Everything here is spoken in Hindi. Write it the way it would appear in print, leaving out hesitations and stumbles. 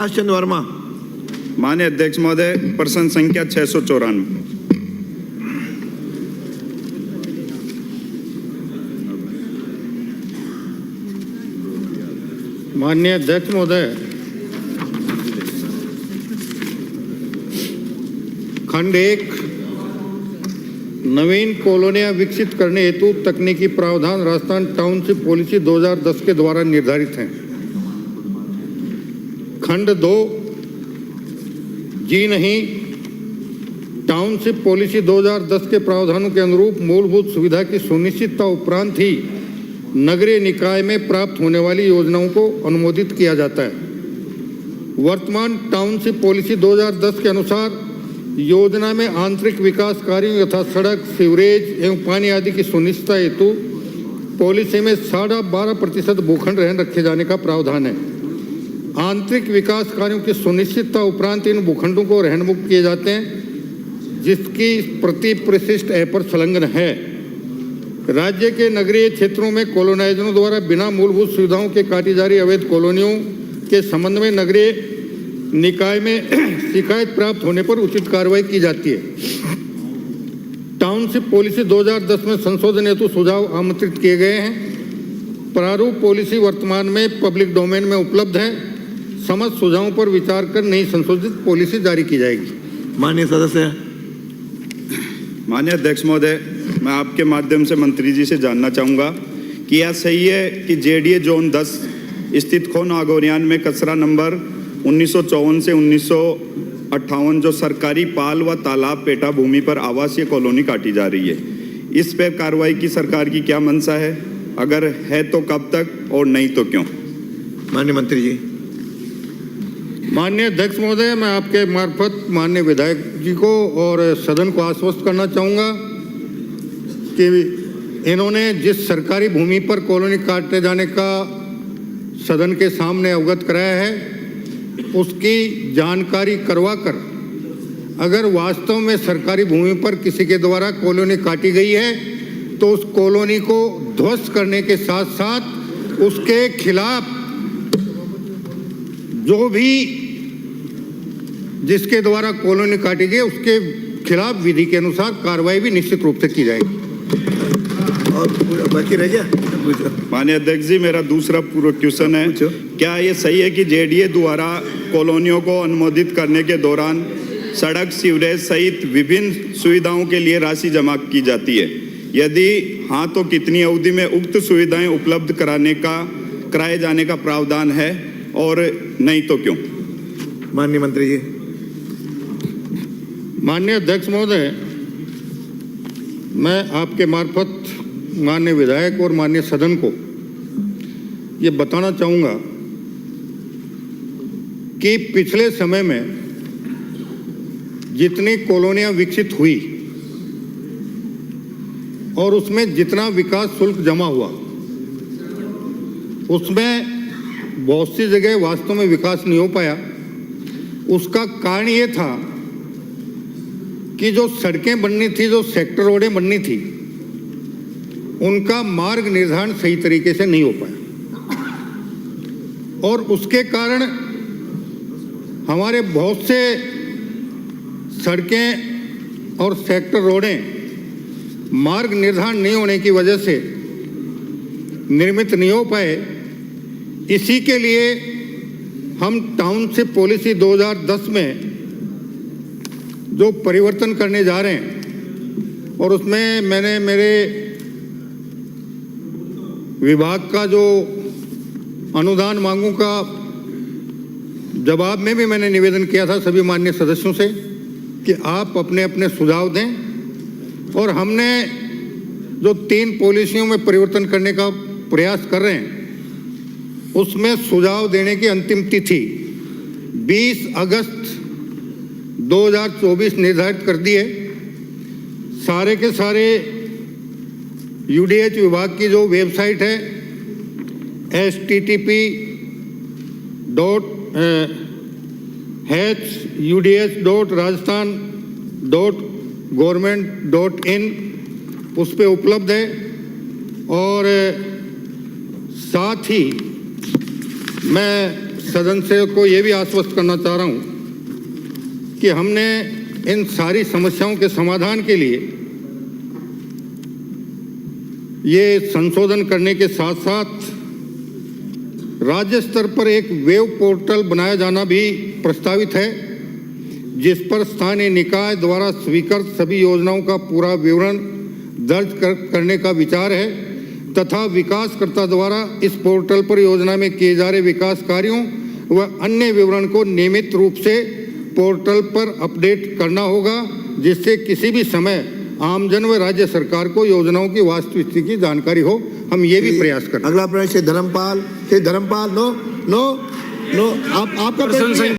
चंद वर्मा। माननीय अध्यक्ष महोदय, प्रश्न संख्या 694। माननीय अध्यक्ष महोदय, खंड 1 नवीन कॉलोनियां विकसित करने हेतु तकनीकी प्रावधान राजस्थान टाउनशिप पॉलिसी 2010 के द्वारा निर्धारित हैं। खंड 2 जी नहीं, टाउनशिप पॉलिसी 2010 के प्रावधानों के अनुरूप मूलभूत सुविधा की सुनिश्चितता उपरांत ही नगरीय निकाय में प्राप्त होने वाली योजनाओं को अनुमोदित किया जाता है। वर्तमान टाउनशिप पॉलिसी 2010 के अनुसार योजना में आंतरिक विकास कार्यों यथा सड़क, सीवरेज एवं पानी आदि की सुनिश्चितता हेतु पॉलिसी में 12.5% भूखंड रहन रखे जाने का प्रावधान है। आंतरिक विकास कार्यों की सुनिश्चितता उपरांत इन भूखंडों को रहन मुक्त किए जाते हैं, जिसकी प्रति परिशिष्ट ए पर संलग्न है। राज्य के नगरीय क्षेत्रों में कॉलोनाइजरों द्वारा बिना मूलभूत सुविधाओं के काटी जा रही अवैध कॉलोनियों के संबंध में नगरीय निकाय में शिकायत प्राप्त होने पर उचित कार्रवाई की जाती है। टाउनशिप पॉलिसी 2010 में संशोधन हेतु सुझाव आमंत्रित किए गए हैं। प्रारूप पॉलिसी वर्तमान में पब्लिक डोमेन में उपलब्ध है। समस्त सुझावों पर विचार कर नई संशोधित पॉलिसी जारी की जाएगी। माननीय सदस्य। माननीय अध्यक्ष महोदय, मैं आपके माध्यम से मंत्री जी से जानना चाहूँगा कि यह सही है कि जेडीए जोन 10 स्थित खो नागौरियान में कचरा नंबर 1954 से 1958 जो सरकारी पाल व तालाब पेटा भूमि पर आवासीय कॉलोनी काटी जा रही है, इस पर कार्रवाई की सरकार की क्या मंशा है? अगर है तो कब तक और नहीं तो क्यों? माननीय मंत्री जी। माननीय अध्यक्ष महोदय, मैं आपके मार्फत माननीय विधायक जी को और सदन को आश्वस्त करना चाहूँगा कि इन्होंने जिस सरकारी भूमि पर कॉलोनी काटे जाने का सदन के सामने अवगत कराया है, उसकी जानकारी करवाकर अगर वास्तव में सरकारी भूमि पर किसी के द्वारा कॉलोनी काटी गई है तो उस कॉलोनी को ध्वस्त करने के साथ साथ उसके खिलाफ जो भी जिसके द्वारा कॉलोनी काटी गई उसके खिलाफ विधि के अनुसार कार्रवाई भी निश्चित रूप से की जाएगी। और बाकी रह गया। माननीय अध्यक्ष जी, मेरा दूसरा पूरा क्वेश्चन है, क्या ये सही है कि जेडीए द्वारा कॉलोनियों को अनुमोदित करने के दौरान सड़क, सीवरेज सहित विभिन्न सुविधाओं के लिए राशि जमा की जाती है? यदि हाँ, तो कितनी अवधि में उक्त सुविधाएं उपलब्ध कराए जाने का प्रावधान है और नहीं तो क्यों? माननीय मंत्री जी। माननीय अध्यक्ष महोदय, मैं आपके मार्फत माननीय विधायक और माननीय सदन को ये बताना चाहूँगा कि पिछले समय में जितनी कॉलोनियाँ विकसित हुई और उसमें जितना विकास शुल्क जमा हुआ, उसमें बहुत सी जगह वास्तव में विकास नहीं हो पाया। उसका कारण ये था कि जो सड़कें बननी थी, जो सेक्टर रोडें बननी थी, उनका मार्ग निर्धारण सही तरीके से नहीं हो पाया और उसके कारण हमारे बहुत से सड़कें और सेक्टर रोडें मार्ग निर्धारण नहीं होने की वजह से निर्मित नहीं हो पाए। इसी के लिए हम टाउनशिप पॉलिसी 2010 में जो परिवर्तन करने जा रहे हैं और उसमें मैंने मेरे विभाग का जो अनुदान मांगों का जवाब में भी मैंने निवेदन किया था सभी माननीय सदस्यों से कि आप अपने अपने सुझाव दें और हमने जो 3 पॉलिसियों में परिवर्तन करने का प्रयास कर रहे हैं उसमें सुझाव देने की अंतिम तिथि 20 अगस्त 2024 निर्धारित कर दी है। सारे के सारे यूडीएच विभाग की जो वेबसाइट है http://uds.rajasthan.government.in उस पे उपलब्ध है और साथ ही मैं सदन से को ये भी आश्वस्त करना चाह रहा हूं कि हमने इन सारी समस्याओं के समाधान के लिए ये संशोधन करने के साथ साथ राज्य स्तर पर एक वेब पोर्टल बनाया जाना भी प्रस्तावित है, जिस पर स्थानीय निकाय द्वारा स्वीकृत सभी योजनाओं का पूरा विवरण दर्ज करने का विचार है तथा विकासकर्ता द्वारा इस पोर्टल पर योजना में किए जा रहे विकास कार्यों व अन्य विवरण को नियमित रूप से पोर्टल पर अपडेट करना होगा, जिससे किसी भी समय आमजन व राज्य सरकार को योजनाओं की वास्तविक स्थिति की जानकारी हो। हम ये भी प्रयास करें। अगला प्रश्न Shri Dharmpal no no no, आपका प्रश्न